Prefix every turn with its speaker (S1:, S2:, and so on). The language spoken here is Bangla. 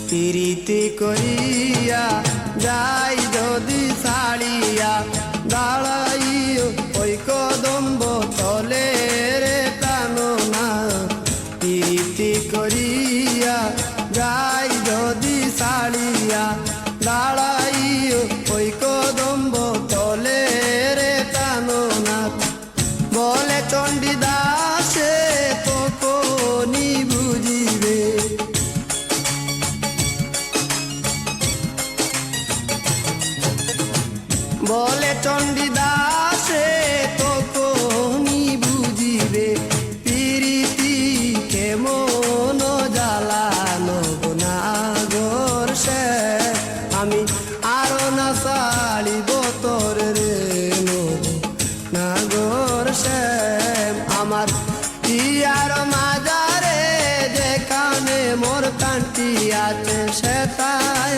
S1: পিরিতি করিয়া যাই যদি ছাড়িয়া দাঁড়াইও ওই কদম্ব তলে রে প্রাণনাথ। পিরিতি করিয়া যাই যদি ছাড়িয়া দাঁড়াইও ওই কদম্ব তলে রে প্রাণনাথ। বলে চণ্ডীদাসে তখনই বুঝিবে, বলে চণ্ডীদাসে তখনই বুঝিবে পিরিতি কেমন জ্বালানো নাগর সে। আমি আরো না ছাড়িব তোর রে নাগর সে। আমার ইয়ার মাজারে যেখানে মোর কান্তি আছে সে তাই